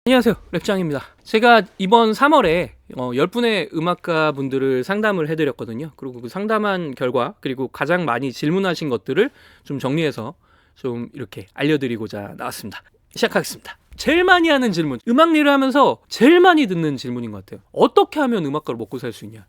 안녕하세요, 랩장입니다. 제가 이번 3월에 10분의 음악가 분들을 상담을 해드렸거든요. 그리고 그 상담한 결과, 그리고 가장 많이 질문하신 것들을 좀 정리해서 좀 이렇게 알려드리고자 나왔습니다. 시작하겠습니다. 제일 많이 하는 질문, 음악 일을 하면서 제일 많이 듣는 질문인 것 같아요. 어떻게 하면 음악가로 먹고 살 수 있냐?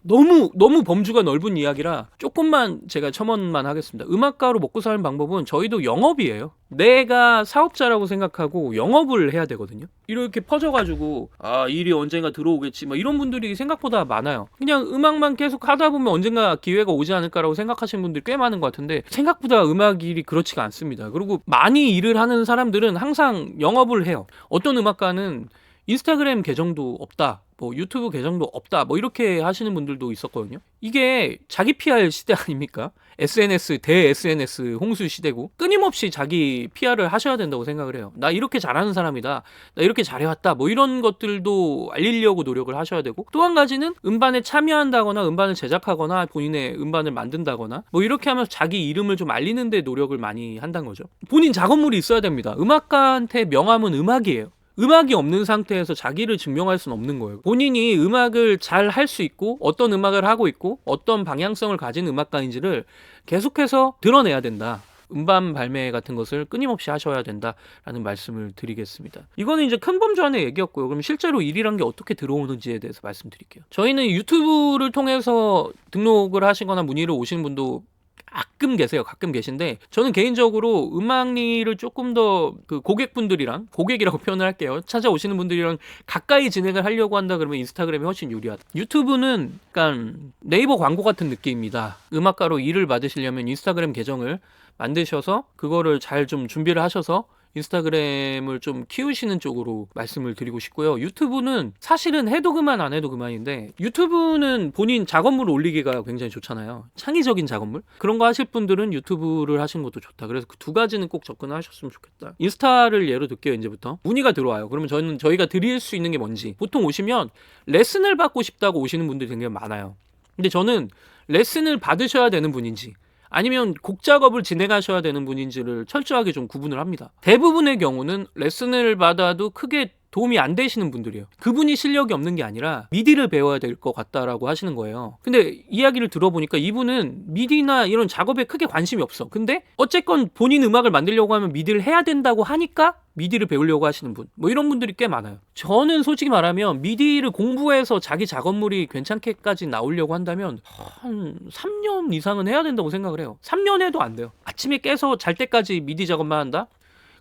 너무 범주가 넓은 이야기라 조금만 제가 첨언만 하겠습니다. 음악가로 먹고 사는 방법은 저희도 영업이에요. 내가 사업자라고 생각하고 영업을 해야 되거든요. 이렇게 퍼져가지고 일이 언젠가 들어오겠지 막 이런 분들이 생각보다 많아요. 그냥 음악만 계속 하다 보면 언젠가 기회가 오지 않을까라고 생각하시는 분들이 꽤 많은 것 같은데, 생각보다 음악 일이 그렇지가 않습니다. 그리고 많이 일을 하는 사람들은 항상 영업을 해요. 어떤 음악가는 인스타그램 계정도 없다, 뭐 유튜브 계정도 없다, 뭐 이렇게 하시는 분들도 있었거든요. 이게 자기 PR 시대 아닙니까? SNS, 대 SNS 홍수 시대고, 끊임없이 자기 PR을 하셔야 된다고 생각을 해요. 나 이렇게 잘하는 사람이다, 나 이렇게 잘해왔다, 뭐 이런 것들도 알리려고 노력을 하셔야 되고, 또 한 가지는 음반에 참여한다거나 음반을 제작하거나 본인의 음반을 만든다거나 뭐 이렇게 하면서 자기 이름을 좀 알리는 데 노력을 많이 한다는 거죠. 본인 작업물이 있어야 됩니다. 음악가한테 명함은 음악이에요. 음악이 없는 상태에서 자기를 증명할 수는 없는 거예요. 본인이 음악을 잘 할 수 있고, 어떤 음악을 하고 있고, 어떤 방향성을 가진 음악가인지를 계속해서 드러내야 된다. 음반 발매 같은 것을 끊임없이 하셔야 된다라는 말씀을 드리겠습니다. 이거는 이제 큰 범주 안의 얘기였고요. 그럼 실제로 일이란 게 어떻게 들어오는지에 대해서 말씀드릴게요. 저희는 유튜브를 통해서 등록을 하시거나 문의를 오시는 분도 가끔 계세요. 가끔 계신데, 저는 개인적으로 음악 일을 조금 더 그 고객분들이랑, 고객이라고 표현을 할게요, 찾아오시는 분들이랑 가까이 진행을 하려고 한다 그러면 인스타그램이 훨씬 유리하다. 유튜브는 약간 네이버 광고 같은 느낌입니다. 음악가로 일을 받으시려면 인스타그램 계정을 만드셔서 그거를 잘 좀 준비를 하셔서 인스타그램을 좀 키우시는 쪽으로 말씀을 드리고 싶고요. 유튜브는 사실은 해도 그만 안 해도 그만인데, 유튜브는 본인 작업물 올리기가 굉장히 좋잖아요. 창의적인 작업물, 그런 거 하실 분들은 유튜브를 하시는 것도 좋다. 그래서 그 두 가지는 꼭 접근하셨으면 좋겠다. 인스타를 예로 들게요. 이제부터 문의가 들어와요. 그러면 저희가 드릴 수 있는 게 뭔지, 보통 오시면 레슨을 받고 싶다고 오시는 분들이 굉장히 많아요. 근데 저는 레슨을 받으셔야 되는 분인지 아니면 곡 작업을 진행하셔야 되는 분인지를 철저하게 좀 구분을 합니다. 대부분의 경우는 레슨을 받아도 크게 도움이 안 되시는 분들이에요. 그분이 실력이 없는 게 아니라 미디를 배워야 될 것 같다라고 하시는 거예요. 근데 이야기를 들어보니까 이분은 미디나 이런 작업에 크게 관심이 없어. 근데 어쨌건 본인 음악을 만들려고 하면 미디를 해야 된다고 하니까 미디를 배우려고 하시는 분, 뭐 이런 분들이 꽤 많아요. 저는 솔직히 말하면 미디를 공부해서 자기 작업물이 괜찮게까지 나오려고 한다면 한 3년 이상은 해야 된다고 생각을 해요. 3년 해도 안 돼요. 아침에 깨서 잘 때까지 미디 작업만 한다?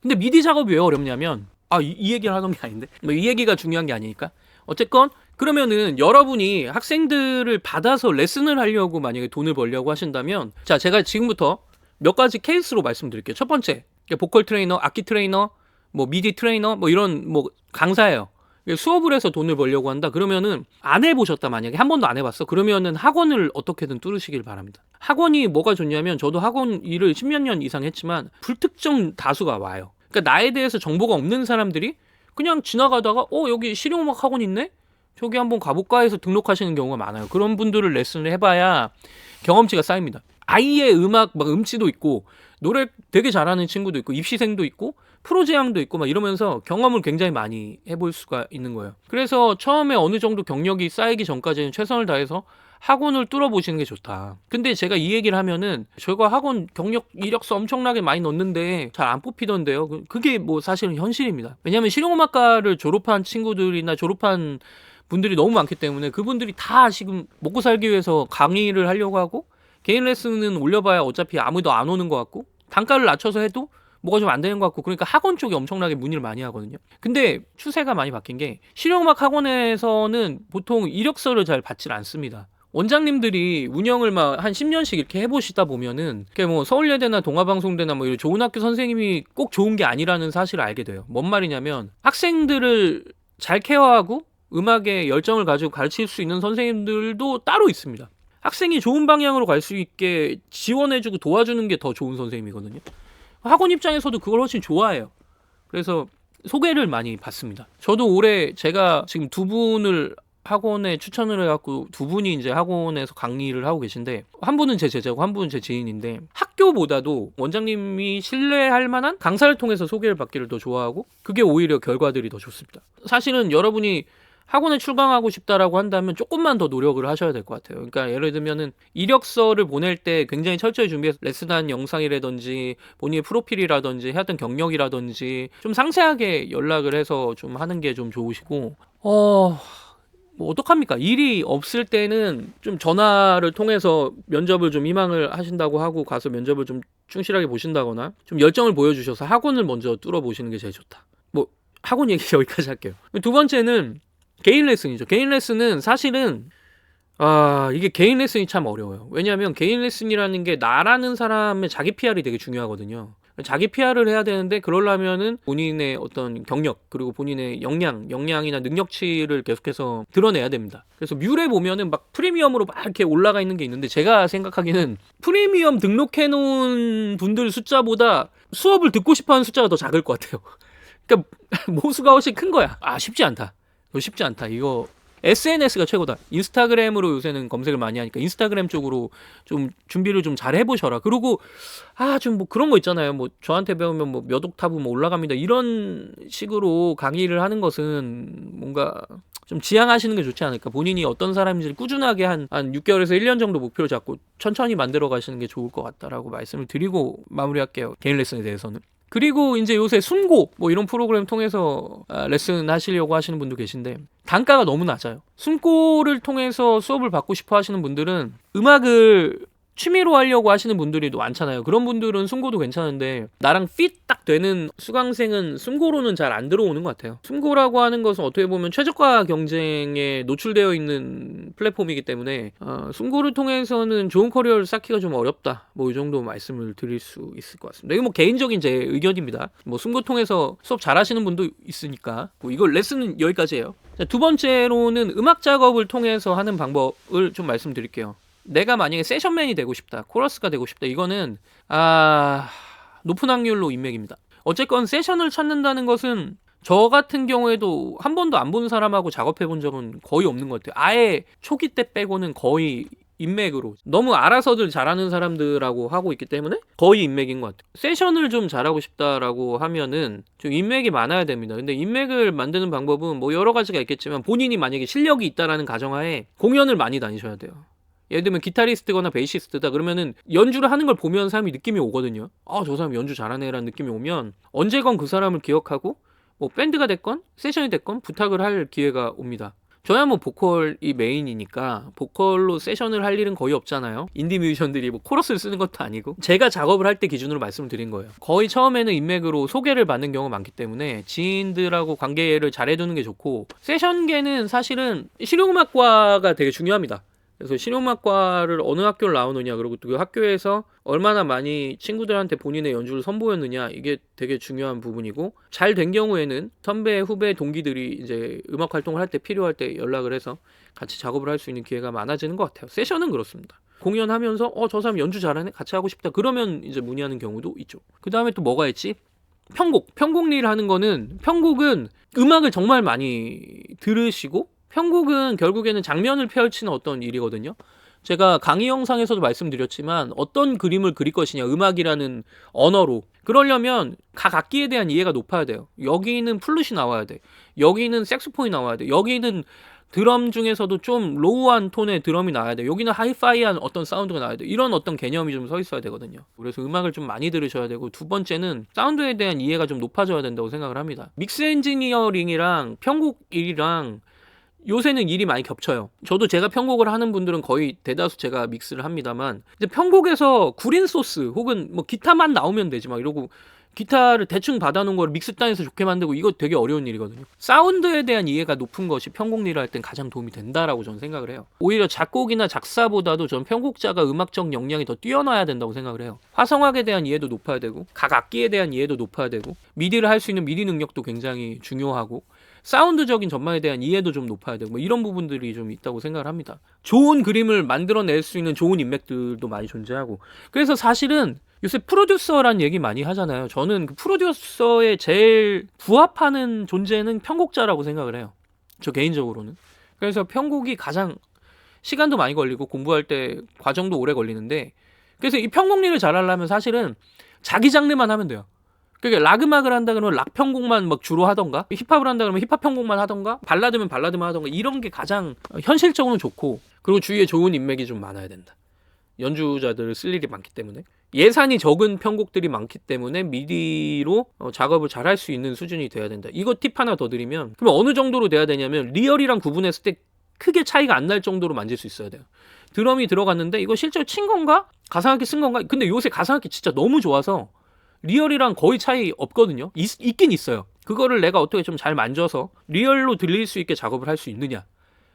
근데 미디 작업이 왜 어렵냐면, 이 얘기를 하던 게 아닌데, 뭐 이 얘기가 중요한 게 아니니까. 어쨌건 그러면은 여러분이 학생들을 받아서 레슨을 하려고 만약에 돈을 벌려고 하신다면, 자, 제가 지금부터 몇 가지 케이스로 말씀드릴게요. 첫 번째, 보컬 트레이너, 악기 트레이너, 뭐 미디 트레이너, 뭐 이런 뭐 강사예요. 수업을 해서 돈을 벌려고 한다 그러면은, 안 해보셨다, 만약에 한 번도 안 해봤어, 그러면은 학원을 어떻게든 뚫으시길 바랍니다. 학원이 뭐가 좋냐면, 저도 학원 일을 10몇 년 이상 했지만 불특정 다수가 와요. 그러니까 나에 대해서 정보가 없는 사람들이 그냥 지나가다가 여기 실용음악 학원 있네? 저기 한번 가볼까 해서 등록하시는 경우가 많아요. 그런 분들을 레슨을 해봐야 경험치가 쌓입니다. 아예 음악 막 음치도 있고 노래 되게 잘하는 친구도 있고 입시생도 있고 프로제왕도 있고 막 이러면서 경험을 굉장히 많이 해볼 수가 있는 거예요. 그래서 처음에 어느 정도 경력이 쌓이기 전까지는 최선을 다해서 학원을 뚫어보시는 게 좋다. 근데 제가 이 얘기를 하면은, 저희가 학원 경력 이력서 엄청나게 많이 넣었는데 잘 안 뽑히던데요. 그게 뭐 사실은 현실입니다. 왜냐하면 실용음악과를 졸업한 친구들이나 졸업한 분들이 너무 많기 때문에, 그분들이 다 지금 먹고 살기 위해서 강의를 하려고 하고, 개인 레슨은 올려봐야 어차피 아무도 안 오는 것 같고, 단가를 낮춰서 해도 뭐가 좀 안 되는 것 같고, 그러니까 학원 쪽에 엄청나게 문의를 많이 하거든요. 근데 추세가 많이 바뀐 게, 실용음악 학원에서는 보통 이력서를 잘 받질 않습니다. 원장님들이 운영을 막 한 10년씩 이렇게 해보시다 보면은, 뭐 서울예대나 동아방송대나 뭐 이런 좋은 학교 선생님이 꼭 좋은 게 아니라는 사실을 알게 돼요. 뭔 말이냐면, 학생들을 잘 케어하고 음악에 열정을 가지고 가르칠 수 있는 선생님들도 따로 있습니다. 학생이 좋은 방향으로 갈 수 있게 지원해주고 도와주는 게 더 좋은 선생님이거든요. 학원 입장에서도 그걸 훨씬 좋아해요. 그래서 소개를 많이 받습니다. 저도 올해 제가 지금 두 분을 학원에 추천을 해갖고 두 분이 이제 학원에서 강의를 하고 계신데 한 분은 제 제자고 한 분은 제 지인인데 학교보다도 원장님이 신뢰할 만한 강사를 통해서 소개를 받기를 더 좋아하고 그게 오히려 결과들이 더 좋습니다. 사실은 여러분이 학원에 출강하고 싶다라고 한다면 조금만 더 노력을 하셔야 될 것 같아요. 그러니까 예를 들면은 이력서를 보낼 때 굉장히 철저히 준비해서 레슨한 영상이라든지 본인의 프로필이라든지 해왔던 경력이라든지 좀 상세하게 연락을 해서 좀 하는 게 좀 좋으시고 뭐 어떡합니까? 일이 없을 때는 좀 전화를 통해서 면접을 좀 희망을 하신다고 하고 가서 면접을 좀 충실하게 보신다거나 좀 열정을 보여주셔서 학원을 먼저 뚫어보시는 게 제일 좋다. 뭐 학원 얘기 여기까지 할게요. 두 번째는 개인 레슨이죠. 개인 레슨은 사실은 이게 개인 레슨이 참 어려워요. 왜냐하면 개인 레슨이라는 게 나라는 사람의 자기 PR이 되게 중요하거든요. 자기 PR을 해야 되는데 그러려면은 본인의 어떤 경력 그리고 본인의 역량이나 능력치를 계속해서 드러내야 됩니다. 그래서 뮤에 보면은 막 프리미엄으로 막 이렇게 올라가 있는 게 있는데 제가 생각하기는 프리미엄 등록해 놓은 분들 숫자보다 수업을 듣고 싶어하는 숫자가 더 작을 것 같아요. 그러니까 모수가 훨씬 큰 거야. 쉽지 않다. 쉽지 않다. 이거 SNS가 최고다. 인스타그램으로 요새는 검색을 많이 하니까 인스타그램 쪽으로 좀 준비를 좀 잘 해보셔라. 그리고 좀 뭐 그런 거 있잖아요. 뭐 저한테 배우면 뭐 몇 옥타브 뭐 올라갑니다. 이런 식으로 강의를 하는 것은 뭔가 좀 지향하시는 게 좋지 않을까. 본인이 어떤 사람인지를 꾸준하게 한 6개월에서 1년 정도 목표를 잡고 천천히 만들어 가시는 게 좋을 것 같다라고 말씀을 드리고 마무리할게요. 개인 레슨에 대해서는. 그리고 이제 요새 숨고 뭐 이런 프로그램 통해서 레슨 하시려고 하시는 분도 계신데 단가가 너무 낮아요. 숨고를 통해서 수업을 받고 싶어 하시는 분들은 음악을 취미로 하려고 하시는 분들이 많잖아요. 그런 분들은 숨고도 괜찮은데 나랑 핏 딱 되는 수강생은 숨고로는 잘 안 들어오는 것 같아요. 숨고라고 하는 것은 어떻게 보면 최저가 경쟁에 노출되어 있는 플랫폼이기 때문에 숨고를 통해서는 좋은 커리어를 쌓기가 좀 어렵다. 뭐 이 정도 말씀을 드릴 수 있을 것 같습니다. 이게 뭐 개인적인 제 의견입니다. 뭐 숨고 통해서 수업 잘 하시는 분도 있으니까 뭐 이거 레슨은 여기까지예요. 자, 두 번째로는 음악 작업을 통해서 하는 방법을 좀 말씀드릴게요. 내가 만약에 세션맨이 되고 싶다, 코러스가 되고 싶다, 이거는 높은 확률로 인맥입니다. 어쨌건 세션을 찾는다는 것은 저 같은 경우에도 한 번도 안 본 사람하고 작업해 본 적은 거의 없는 것 같아요. 아예 초기 때 빼고는 거의 인맥으로 너무 알아서들 잘하는 사람들하고 하고 있기 때문에 거의 인맥인 것 같아요. 세션을 좀 잘하고 싶다라고 하면은 좀 인맥이 많아야 됩니다. 근데 인맥을 만드는 방법은 뭐 여러 가지가 있겠지만 본인이 만약에 실력이 있다라는 가정하에 공연을 많이 다니셔야 돼요. 예를 들면 기타리스트거나 베이시스트다 그러면은 연주를 하는 걸 보면 사람이 느낌이 오거든요. 저 사람 연주 잘하네라는 느낌이 오면 언제건 그 사람을 기억하고 뭐 밴드가 됐건 세션이 됐건 부탁을 할 기회가 옵니다. 저야 뭐 보컬이 메인이니까 보컬로 세션을 할 일은 거의 없잖아요. 인디 뮤지션들이 뭐 코러스를 쓰는 것도 아니고 제가 작업을 할 때 기준으로 말씀을 드린 거예요. 거의 처음에는 인맥으로 소개를 받는 경우가 많기 때문에 지인들하고 관계를 잘 해두는 게 좋고 세션계는 사실은 실용음악과가 되게 중요합니다. 그래서 실용음악과를 어느 학교를 나오느냐 그리고 또 그 학교에서 얼마나 많이 친구들한테 본인의 연주를 선보였느냐 이게 되게 중요한 부분이고 잘 된 경우에는 선배, 후배, 동기들이 이제 음악 활동을 할 때 필요할 때 연락을 해서 같이 작업을 할 수 있는 기회가 많아지는 것 같아요. 세션은 그렇습니다. 공연하면서 저 사람 연주 잘하네 같이 하고 싶다 그러면 이제 문의하는 경우도 있죠. 그 다음에 또 뭐가 있지? 편곡 일 하는 거는 편곡은 음악을 정말 많이 들으시고 편곡은 결국에는 장면을 펼치는 어떤 일이거든요. 제가 강의 영상에서도 말씀드렸지만 어떤 그림을 그릴 것이냐 음악이라는 언어로 그러려면 각 악기에 대한 이해가 높아야 돼요. 여기는 플룻이 나와야 돼. 여기는 색소폰이 나와야 돼. 여기는 드럼 중에서도 좀 로우한 톤의 드럼이 나와야 돼. 여기는 하이파이한 어떤 사운드가 나와야 돼. 이런 어떤 개념이 좀 서 있어야 되거든요. 그래서 음악을 좀 많이 들으셔야 되고 두 번째는 사운드에 대한 이해가 좀 높아져야 된다고 생각을 합니다. 믹스 엔지니어링이랑 편곡 일이랑 요새는 일이 많이 겹쳐요. 저도 제가 편곡을 하는 분들은 거의 대다수 제가 믹스를 합니다만 근데 편곡에서 구린 소스 혹은 뭐 기타만 나오면 되지 막 이러고 기타를 대충 받아놓은 걸 믹스 단에서 좋게 만들고 이거 되게 어려운 일이거든요. 사운드에 대한 이해가 높은 것이 편곡 일을 할 땐 가장 도움이 된다라고 저는 생각을 해요. 오히려 작곡이나 작사보다도 저는 편곡자가 음악적 역량이 더 뛰어나야 된다고 생각을 해요. 화성학에 대한 이해도 높아야 되고 각 악기에 대한 이해도 높아야 되고 미디를 할 수 있는 미디 능력도 굉장히 중요하고 사운드적인 전망에 대한 이해도 좀 높아야 되고 뭐 이런 부분들이 좀 있다고 생각을 합니다. 좋은 그림을 만들어낼 수 있는 좋은 인맥들도 많이 존재하고 그래서 사실은 요새 프로듀서란 얘기 많이 하잖아요. 저는 그 프로듀서에 제일 부합하는 존재는 편곡자라고 생각을 해요. 저 개인적으로는. 그래서 편곡이 가장 시간도 많이 걸리고 공부할 때 과정도 오래 걸리는데, 그래서 이 편곡일을 잘하려면 사실은 자기 장르만 하면 돼요. 그러니까 락 음악을 한다 그러면 락 편곡만 막 주로 하던가, 힙합을 한다 그러면 힙합 편곡만 하던가, 발라드면 발라드만 하던가, 이런 게 가장 현실적으로는 좋고, 그리고 주위에 좋은 인맥이 좀 많아야 된다. 연주자들을 쓸 일이 많기 때문에, 예산이 적은 편곡들이 많기 때문에 미디로 작업을 잘 할 수 있는 수준이 돼야 된다. 이거 팁 하나 더 드리면, 그럼 어느 정도로 돼야 되냐면 리얼이랑 구분했을 때 크게 차이가 안 날 정도로 만질 수 있어야 돼요. 드럼이 들어갔는데 이거 실제로 친 건가? 가상악기 쓴 건가? 근데 요새 가상악기 진짜 너무 좋아서 리얼이랑 거의 차이 없거든요. 있긴 있어요. 그거를 내가 어떻게 좀 잘 만져서 리얼로 들릴 수 있게 작업을 할 수 있느냐.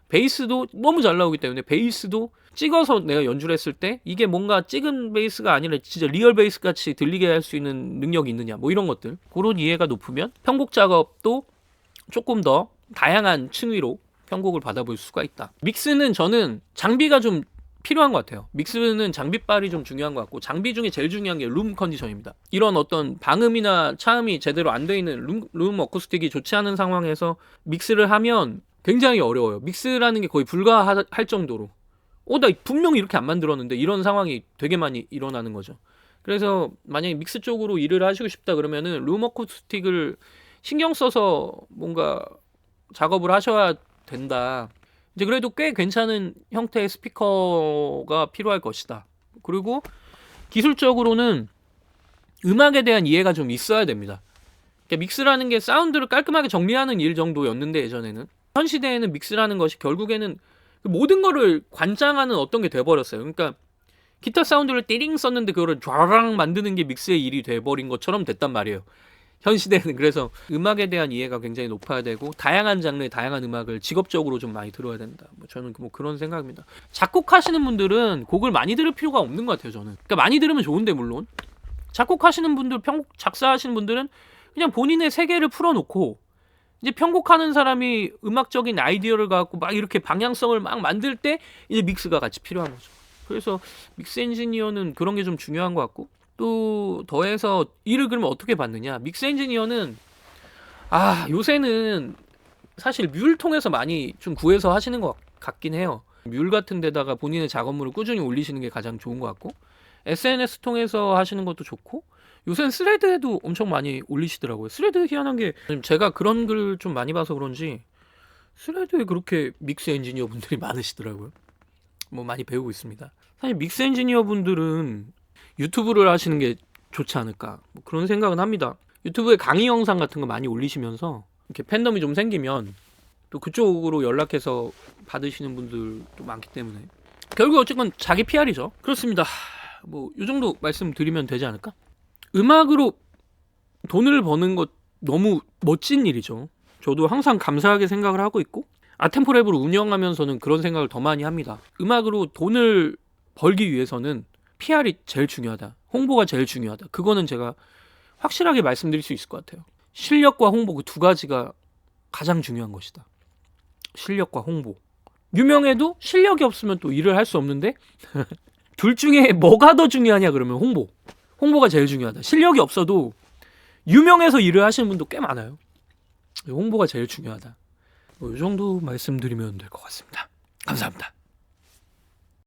베이스도 너무 잘 나오기 때문에 베이스도 찍어서 내가 연주를 했을 때 이게 뭔가 찍은 베이스가 아니라 진짜 리얼 베이스 같이 들리게 할 수 있는 능력이 있느냐, 뭐 이런 것들, 그런 이해가 높으면 편곡 작업도 조금 더 다양한 층위로 편곡을 받아볼 수가 있다. 믹스는 저는 장비가 좀 필요한 것 같아요. 믹스는 장비빨이 좀 중요한 것 같고, 장비 중에 제일 중요한 게 룸 컨디션입니다. 이런 어떤 방음이나 차음이 제대로 안 돼 있는 룸 어쿠스틱이 좋지 않은 상황에서 믹스를 하면 굉장히 어려워요. 믹스라는 게 거의 불가할 정도로, 나 분명히 이렇게 안 만들었는데, 이런 상황이 되게 많이 일어나는 거죠. 그래서 만약에 믹스 쪽으로 일을 하시고 싶다 그러면은 룸 어쿠스틱을 신경 써서 뭔가 작업을 하셔야 된다. 이제 그래도 꽤 괜찮은 형태의 스피커가 필요할 것이다. 그리고 기술적으로는 음악에 대한 이해가 좀 있어야 됩니다. 그러니까 믹스라는 게 사운드를 깔끔하게 정리하는 일 정도였는데, 예전에는, 현 시대에는 믹스라는 것이 결국에는 모든 거를 관장하는 어떤 게 돼버렸어요. 그러니까 기타 사운드를 띠링 썼는데 그거를 좌랑 만드는 게 믹스의 일이 돼버린 것처럼 됐단 말이에요, 현 시대는. 그래서 음악에 대한 이해가 굉장히 높아야 되고, 다양한 장르의 다양한 음악을 직업적으로 좀 많이 들어야 된다. 저는 뭐 그런 생각입니다. 작곡하시는 분들은 곡을 많이 들을 필요가 없는 것 같아요, 저는. 그러니까 많이 들으면 좋은데, 물론 작곡하시는 분들, 편곡 작사하시는 분들은 그냥 본인의 세계를 풀어놓고, 이제 편곡하는 사람이 음악적인 아이디어를 갖고 막 이렇게 방향성을 막 만들 때 이제 믹스가 같이 필요한 거죠. 그래서 믹스 엔지니어는 그런 게 좀 중요한 것 같고, 또 더해서 일을 그러면 어떻게 받느냐. 믹스 엔지니어는 요새는 사실 뮬 통해서 많이 좀 구해서 하시는 것 같긴 해요. 뮬 같은 데다가 본인의 작업물을 꾸준히 올리시는 게 가장 좋은 것 같고, SNS 통해서 하시는 것도 좋고, 요새는 스레드에도 엄청 많이 올리시더라고요. 스레드 희한한 게, 제가 그런 글 좀 많이 봐서 그런지 스레드에 그렇게 믹스 엔지니어 분들이 많으시더라고요. 뭐 많이 배우고 있습니다. 사실 믹스 엔지니어 분들은 유튜브를 하시는 게 좋지 않을까, 뭐 그런 생각은 합니다. 유튜브에 강의 영상 같은 거 많이 올리시면서 이렇게 팬덤이 좀 생기면 또 그쪽으로 연락해서 받으시는 분들도 많기 때문에 결국 어쨌건 자기 PR이죠. 그렇습니다. 뭐 이 정도 말씀드리면 되지 않을까? 음악으로 돈을 버는 것 너무 멋진 일이죠. 저도 항상 감사하게 생각을 하고 있고, 아템포랩을 운영하면서는 그런 생각을 더 많이 합니다. 음악으로 돈을 벌기 위해서는 PR이 제일 중요하다, 홍보가 제일 중요하다. 그거는 제가 확실하게 말씀드릴 수 있을 것 같아요. 실력과 홍보, 그 두 가지가 가장 중요한 것이다. 실력과 홍보. 유명해도 실력이 없으면 또 일을 할 수 없는데 둘 중에 뭐가 더 중요하냐 그러면 홍보가 제일 중요하다. 실력이 없어도 유명해서 일을 하시는 분도 꽤 많아요. 홍보가 제일 중요하다. 이 정도 말씀드리면 될 것 같습니다. 감사합니다.